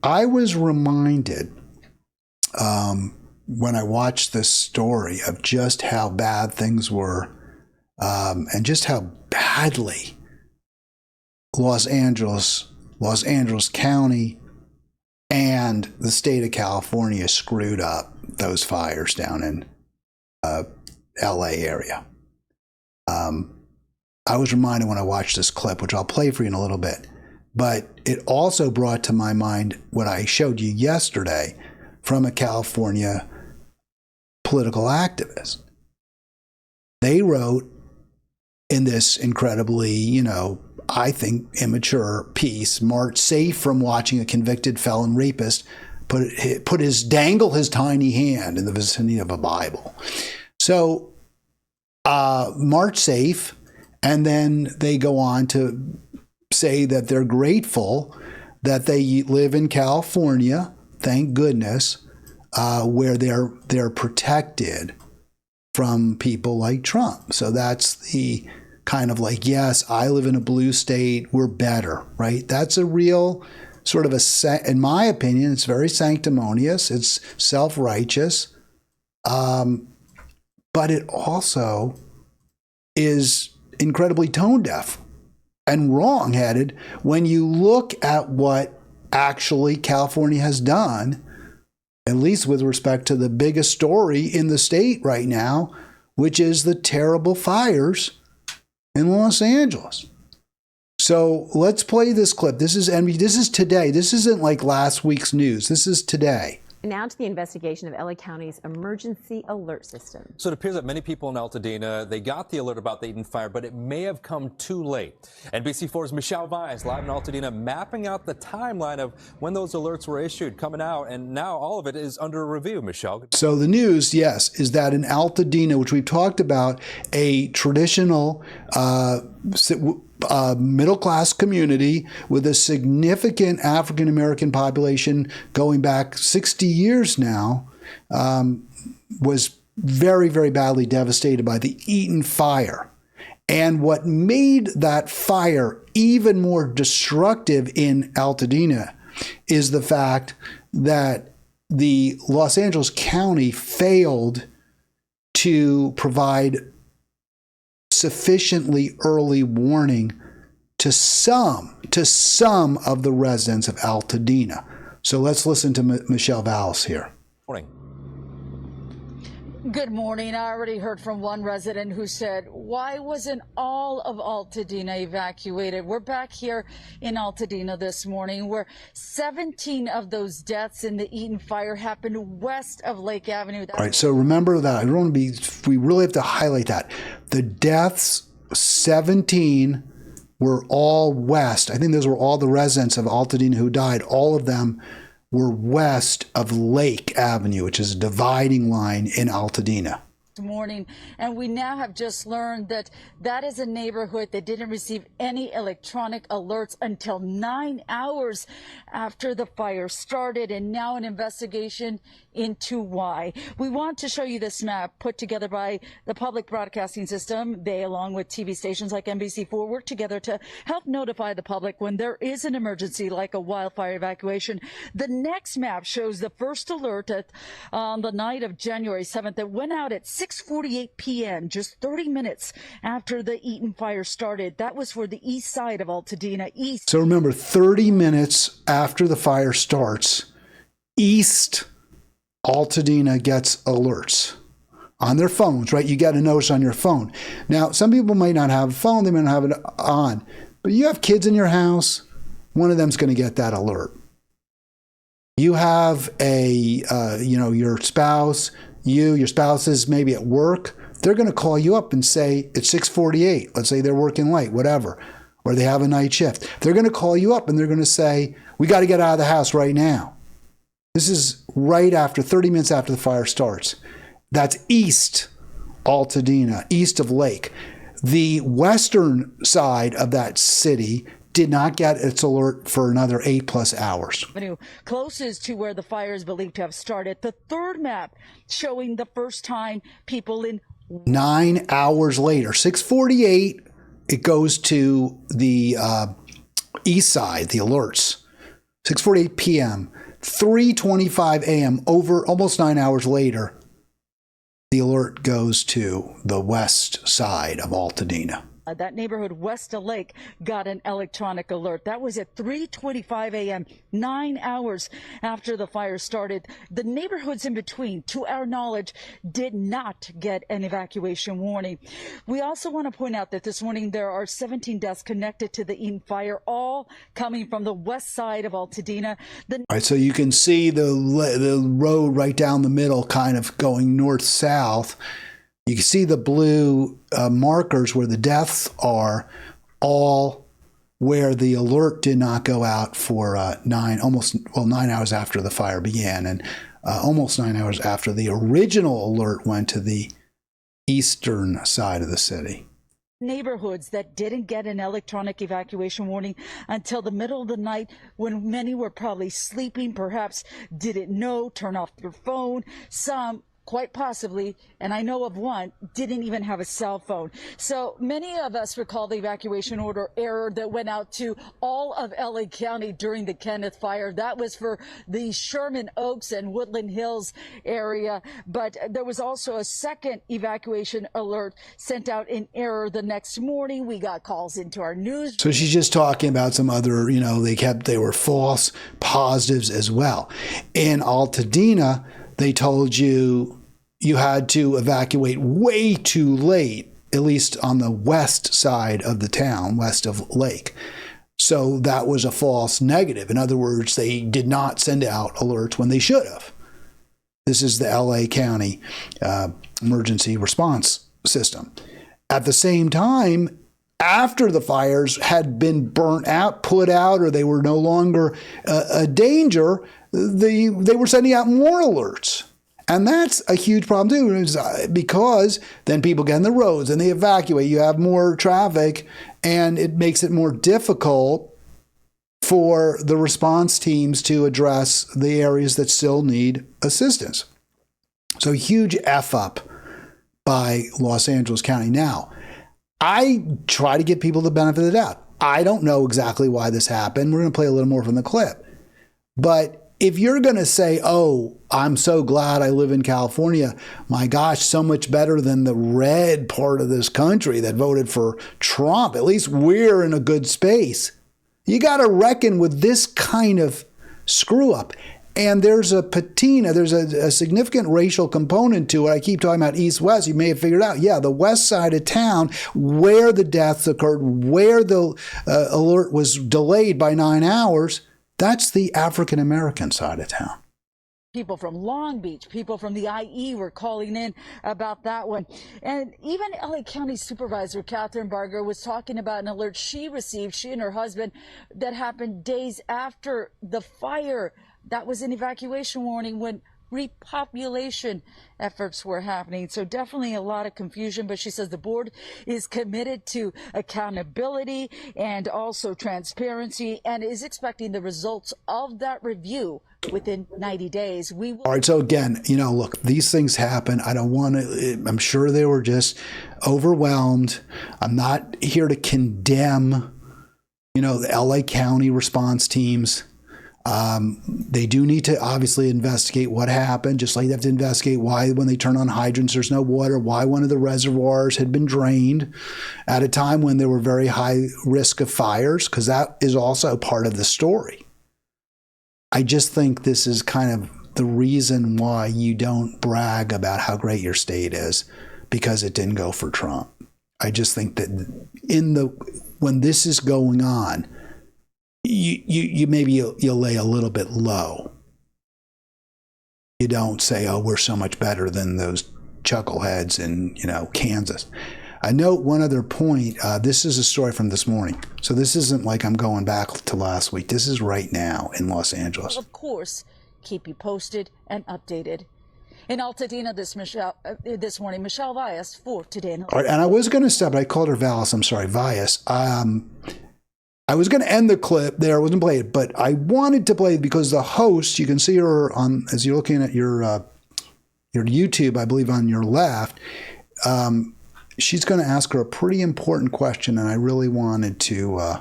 I was reminded when I watched this story of just how bad things were and just how badly Los Angeles County and the state of California screwed up those fires down in LA area. I was reminded when I watched this clip, which I'll play for you in a little bit, but it also brought to my mind what I showed you yesterday from a California political activist. They wrote in this incredibly, I think, immature piece, March safe from watching a convicted felon rapist dangle his tiny hand in the vicinity of a Bible. So, March safe, and then they go on to say that they're grateful that they live in California, thank goodness, where they're protected from people like Trump. So that's the kind of like, yes, I live in a blue state, we're better, right? That's a real sort of in my opinion, it's very sanctimonious, it's self-righteous, but it also is incredibly tone deaf and wrong-headed when you look at what actually California has done, at least with respect to the biggest story in the state right now, which is the terrible fires in Los Angeles. So let's play this clip. This is today. This isn't like last week's news. This is today. Now to the investigation of LA County's emergency alert system. So it appears that many people in Altadena, they got the alert about the Eaton fire, but it may have come too late. NBC4's Michelle Vines live in Altadena mapping out the timeline of when those alerts were issued, coming out, and now all of it is under review, Michelle. So the news, yes, is that in Altadena, which we've talked about, a traditional middle-class community with a significant African-American population going back 60 years now, was very, very badly devastated by the Eaton fire. And what made that fire even more destructive in Altadena is the fact that the Los Angeles County failed to provide sufficiently early warning to some of the residents of Altadena. So let's listen to Michelle Valls here. Morning. Good morning. I already heard from one resident who said, why wasn't all of Altadena evacuated? We're back here in Altadena this morning where 17 of those deaths in the Eaton fire happened west of Lake Avenue. All right, so remember that. We really have to highlight that. The deaths, 17, were all west. I think those were all the residents of Altadena who died. All of them were west of Lake Avenue, which is a dividing line in Altadena. Morning, and we now have just learned that that is a neighborhood that didn't receive any electronic alerts until 9 hours after the fire started, and now an investigation into why. We want to show you this map put together by the public broadcasting system. They, along with TV stations like NBC4, work together to help notify the public when there is an emergency like a wildfire evacuation. The next map shows the first alert on the night of January 7th that went out at 6:48 p.m., just 30 minutes after the Eaton fire started. That was for the east side of Altadena East. So remember, 30 minutes after the fire starts, East Altadena gets alerts on their phones, right? You get a notice on your phone. Now, some people might not have a phone, they might not have it on, but you have kids in your house, one of them's going to get that alert. You have your spouse, your spouse is maybe at work, they're going to call you up and say, it's 6:48. Let's say they're working late, whatever, or they have a night shift. They're going to call you up and they're going to say, we got to get out of the house right now. This is right after, 30 minutes after the fire starts. That's East Altadena, east of Lake. The western side of that city did not get its alert for another 8+ hours. Closest to where the fire is believed to have started. The third map showing the first time people in 9 hours later, 6:48, it goes to the east side, the alerts. 6:48 p.m., 3:25 a.m., over almost 9 hours later, the alert goes to the west side of Altadena. That neighborhood west of Lake got an electronic alert. That was at 3:25 a.m., 9 hours after the fire started. The neighborhoods in between, to our knowledge, did not get an evacuation warning. We also want to point out that this morning there are 17 deaths connected to the Eaton fire, all coming from the west side of Altadena. All right, so you can see the road right down the middle kind of going north-south. You can see the blue markers where the deaths are, all where the alert did not go out for 9 hours after the fire began, and almost 9 hours after the original alert went to the eastern side of the city. Neighborhoods that didn't get an electronic evacuation warning until the middle of the night, when many were probably sleeping, perhaps didn't know, turn off their phone. Some quite possibly, and I know of one, didn't even have a cell phone. So many of us recall the evacuation order error that went out to all of LA County during the Kenneth fire. That was for the Sherman Oaks and Woodland Hills area. But there was also a second evacuation alert sent out in error the next morning. We got calls into our news. So she's just talking about some other, they were false positives as well. In Altadena, they told you had to evacuate way too late, at least on the west side of the town, west of Lake. So that was a false negative. In other words, they did not send out alerts when they should have. This is the LA County emergency response system. At the same time, after the fires had been burnt out, put out, or they were no longer a danger, they were sending out more alerts. And that's a huge problem too, because then people get on the roads and they evacuate. You have more traffic, and it makes it more difficult for the response teams to address the areas that still need assistance. So huge F up by Los Angeles County. Now, I try to give people the benefit of the doubt. I don't know exactly why this happened. We're going to play a little more from the clip. But if you're going to say, oh, I'm so glad I live in California, my gosh, so much better than the red part of this country that voted for Trump, at least we're in a good space. You got to reckon with this kind of screw up. And there's a patina, there's a significant racial component to it. I keep talking about east-west. You may have figured out, yeah, the west side of town, where the deaths occurred, where the alert was delayed by 9 hours, that's the African-American side of town. People from Long Beach, people from the IE were calling in about that one. And even LA County Supervisor Catherine Barger was talking about an alert she received, she and her husband, that happened days after the fire. That was an evacuation warning when repopulation efforts were happening. So definitely a lot of confusion, but she says the board is committed to accountability and also transparency and is expecting the results of that review within 90 days. We will. All right. So again, look, these things happen. I don't want to, I'm sure they were just overwhelmed. I'm not here to condemn, the LA County response teams. They do need to obviously investigate what happened, just like they have to investigate why when they turn on hydrants there's no water, why one of the reservoirs had been drained at a time when there were very high risk of fires, because that is also part of the story. I just think this is kind of the reason why you don't brag about how great your state is, because it didn't go for Trump. I just think that when this is going on, you maybe you'll lay a little bit low. You don't say, oh, we're so much better than those chuckleheads in, Kansas. I note one other point. This is a story from this morning. So this isn't like I'm going back to last week. This is right now in Los Angeles. Of course, keep you posted and updated. In Altadena this morning, Michelle Valles for Today. All right, and I was going to stop, but I called her Valles. I'm sorry, Valles. I was going to end the clip there. I wasn't playing it, but I wanted to play it because the host, you can see her on, as you're looking at your YouTube, I believe on your left, she's going to ask her a pretty important question, and I really wanted to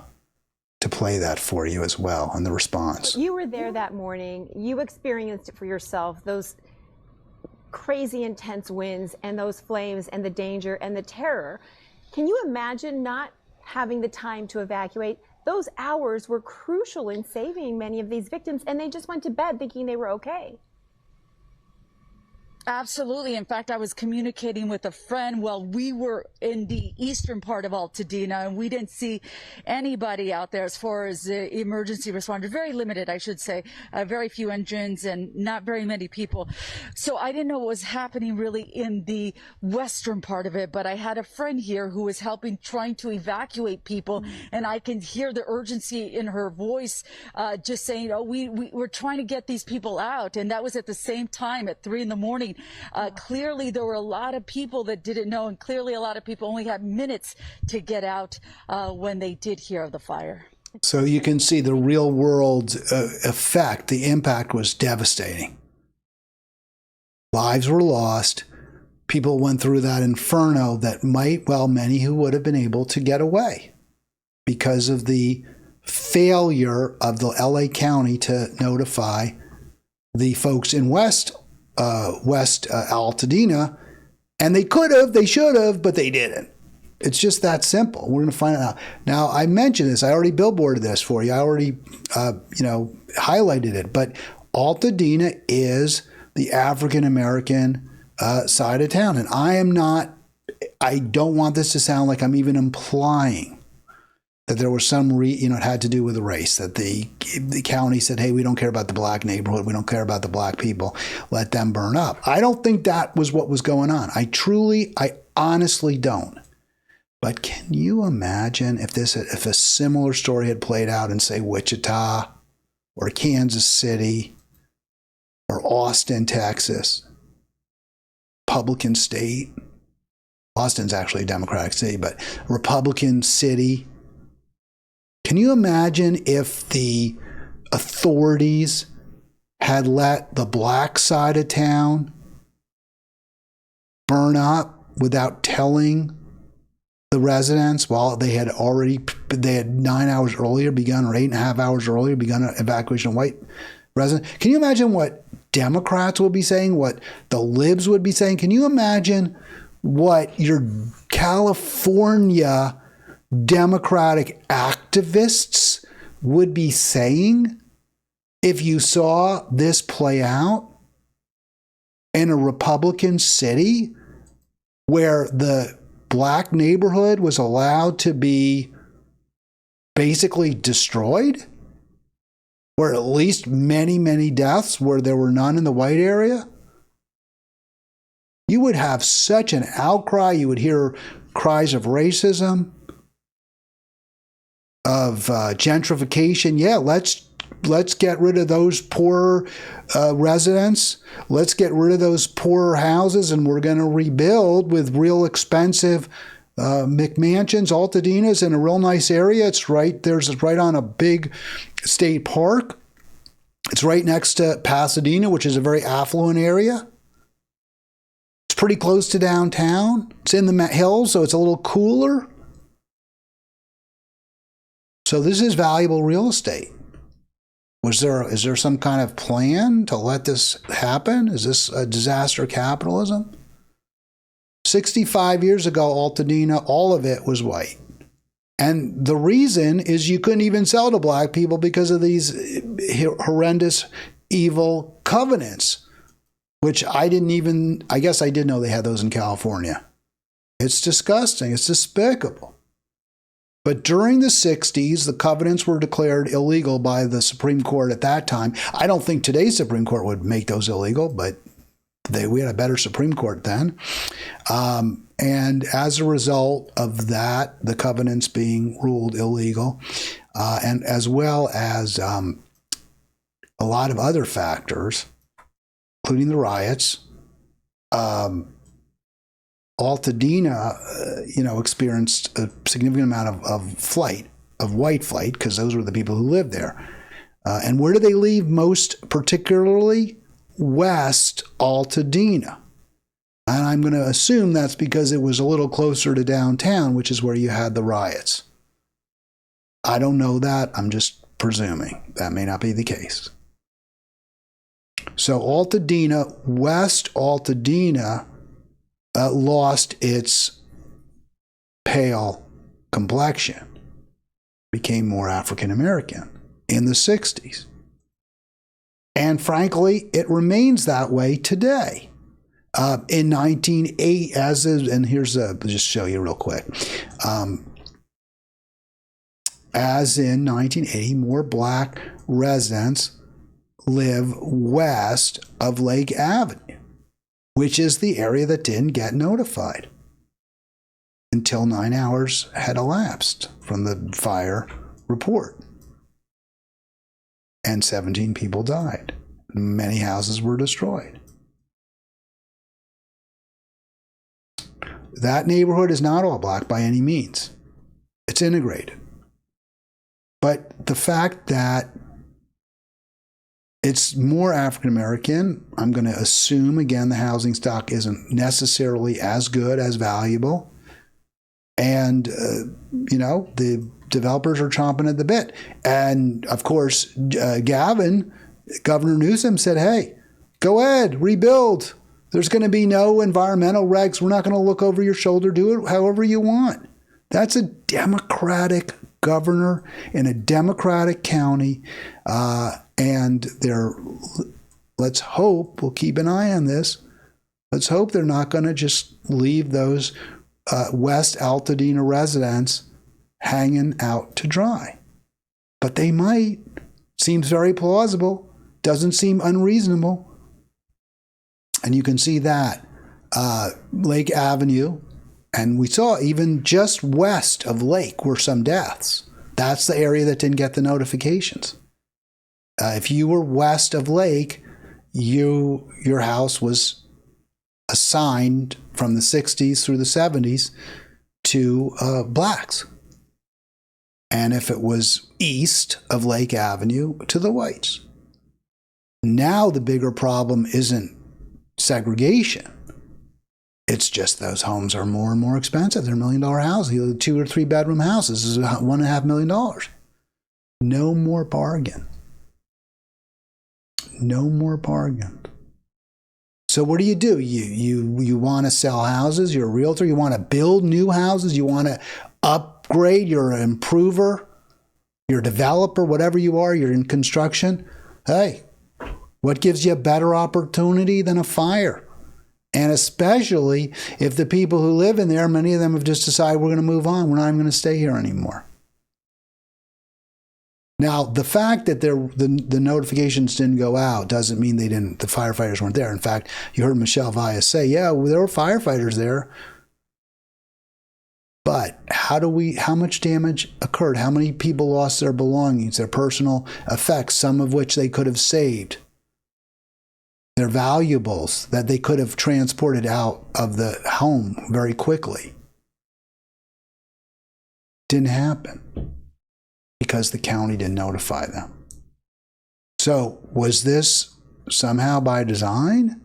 to play that for you as well and the response. You were there that morning. You experienced it for yourself, those crazy intense winds and those flames and the danger and the terror. Can you imagine not having the time to evacuate? Those hours were crucial in saving many of these victims, and they just went to bed thinking they were okay. Absolutely. In fact, I was communicating with a friend while we were in the eastern part of Altadena, and we didn't see anybody out there as far as emergency responders. Very limited, I should say. Very few engines and not very many people. So I didn't know what was happening really in the western part of it, but I had a friend here who was helping, trying to evacuate people, and I can hear the urgency in her voice, just saying, oh, we're trying to get these people out. And that was at the same time at 3 a.m. Clearly, there were a lot of people that didn't know, and clearly a lot of people only had minutes to get out when they did hear of the fire. So you can see the real world effect. The impact was devastating. Lives were lost. People went through that inferno that many who would have been able to get away because of the failure of the LA County to notify the folks in West Altadena, and they could have, they should have, but they didn't. It's just that simple. We're going to find it out. Now, I mentioned this. I already billboarded this for you. I already, highlighted it. But Altadena is the African-American side of town. And I don't want this to sound like I'm even implying that there was some, it had to do with race, that the county said, hey, we don't care about the black neighborhood. We don't care about the black people. Let them burn up. I don't think that was what was going on. I honestly don't. But can you imagine if a similar story had played out in, say, Wichita or Kansas City or Austin, Texas, Republican state? Austin's actually a Democratic city, but Republican city. Can you imagine if the authorities had let the black side of town burn up without telling the residents while they had 9 hours earlier begun, or 8.5 hours earlier begun an evacuation of white residents? Can you imagine what Democrats would be saying, what the libs would be saying? Can you imagine what your California Democratic activists would be saying if you saw this play out in a Republican city where the black neighborhood was allowed to be basically destroyed, where at least many, many deaths where there were none in the white area? You would have such an outcry. You would hear cries of racism, of gentrification. Yeah, let's get rid of those poor residents. Let's get rid of those poor houses, and we're going to rebuild with real expensive McMansions. Altadena's in a real nice area. It's right on a big state park. It's right next to Pasadena, which is a very affluent area. It's pretty close to downtown. It's in the hills, so it's a little cooler. So this is valuable real estate. Is there some kind of plan to let this happen? Is this a disaster capitalism? 65 years ago, Altadena, all of it was white. And the reason is you couldn't even sell to black people because of these horrendous, evil covenants, which I guess I did know they had those in California. It's disgusting. It's despicable. But during the 60s, the covenants were declared illegal by the Supreme Court at that time. I don't think today's Supreme Court would make those illegal, but we had a better Supreme Court then. And as a result of that, the covenants being ruled illegal, and as well as a lot of other factors, including the riots, Altadena, experienced a significant amount of white flight, because those were the people who lived there. And where do they leave most particularly? West Altadena. And I'm going to assume that's because it was a little closer to downtown, which is where you had the riots. I don't know that. I'm just presuming that may not be the case. So Altadena, West Altadena, lost its pale complexion, became more African American in the 60s. And frankly, it remains that way today. In 1980, and here's just show you real quick. As in 1980, more black residents live west of Lake Avenue, which is the area that didn't get notified until 9 hours had elapsed from the fire report. And 17 people died. Many houses were destroyed. That neighborhood is not all black by any means. It's integrated. But the fact that it's more African American, I'm going to assume, again, the housing stock isn't necessarily as good, as valuable. And, the developers are chomping at the bit. And, of course, Governor Newsom said, hey, go ahead, rebuild. There's going to be no environmental regs. We're not going to look over your shoulder. Do it however you want. That's a Democratic governor in a Democratic county. And let's hope, we'll keep an eye on this. Let's hope they're not going to just leave those West Altadena residents hanging out to dry. But they might. Seems very plausible. Doesn't seem unreasonable. And you can see that Lake Avenue, and we saw even just west of Lake were some deaths. That's the area that didn't get the notifications. If you were west of Lake, your house was assigned from the 60s through the 70s to blacks. And if it was east of Lake Avenue, to the whites. Now the bigger problem isn't segregation. It's just those homes are more and more expensive. They're $1 million houses. 2 or 3 bedroom houses is $1.5 million. No more bargain. No more bargain. So what do? You want to sell houses? You're a realtor. You want to build new houses. You want to upgrade. You're an improver. You're a developer. Whatever you are, you're in construction. Hey, what gives you a better opportunity than a fire? And especially if the people who live in there, many of them have just decided we're going to move on. We're not even going to stay here anymore. Now, the fact that the notifications didn't go out doesn't mean the firefighters weren't there. In fact, you heard Michelle Vyas say, yeah, well, there were firefighters there. But how much damage occurred? How many people lost their belongings, their personal effects, some of which they could have saved? Their valuables that they could have transported out of the home very quickly. Didn't happen because the county didn't notify them. So was this somehow by design?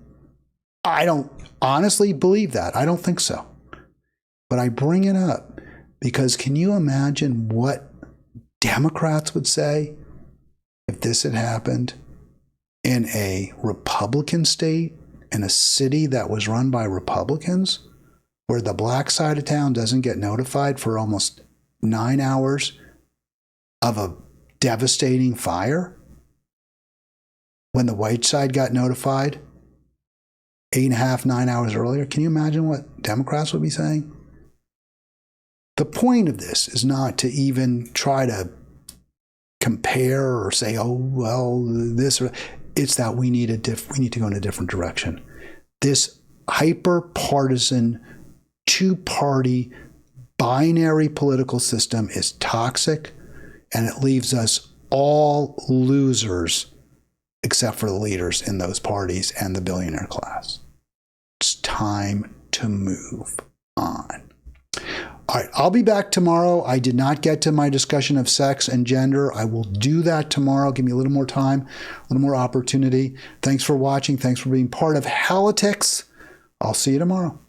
I don't honestly believe that. I don't think so. But I bring it up because can you imagine what Democrats would say if this had happened in a Republican state, in a city that was run by Republicans, where the black side of town doesn't get notified for almost 9 hours of a devastating fire, when the white side got notified 8.5, 9 hours earlier? Can you imagine what Democrats would be saying? The point of this is not to even try to compare or say, oh, well, this or it's that we need to go in a different direction. This hyper-partisan, two-party, binary political system is toxic, and it leaves us all losers except for the leaders in those parties and the billionaire class. It's time to move on. All right, I'll be back tomorrow. I did not get to my discussion of sex and gender. I will do that tomorrow. Give me a little more time, a little more opportunity. Thanks for watching. Thanks for being part of Halitics. I'll see you tomorrow.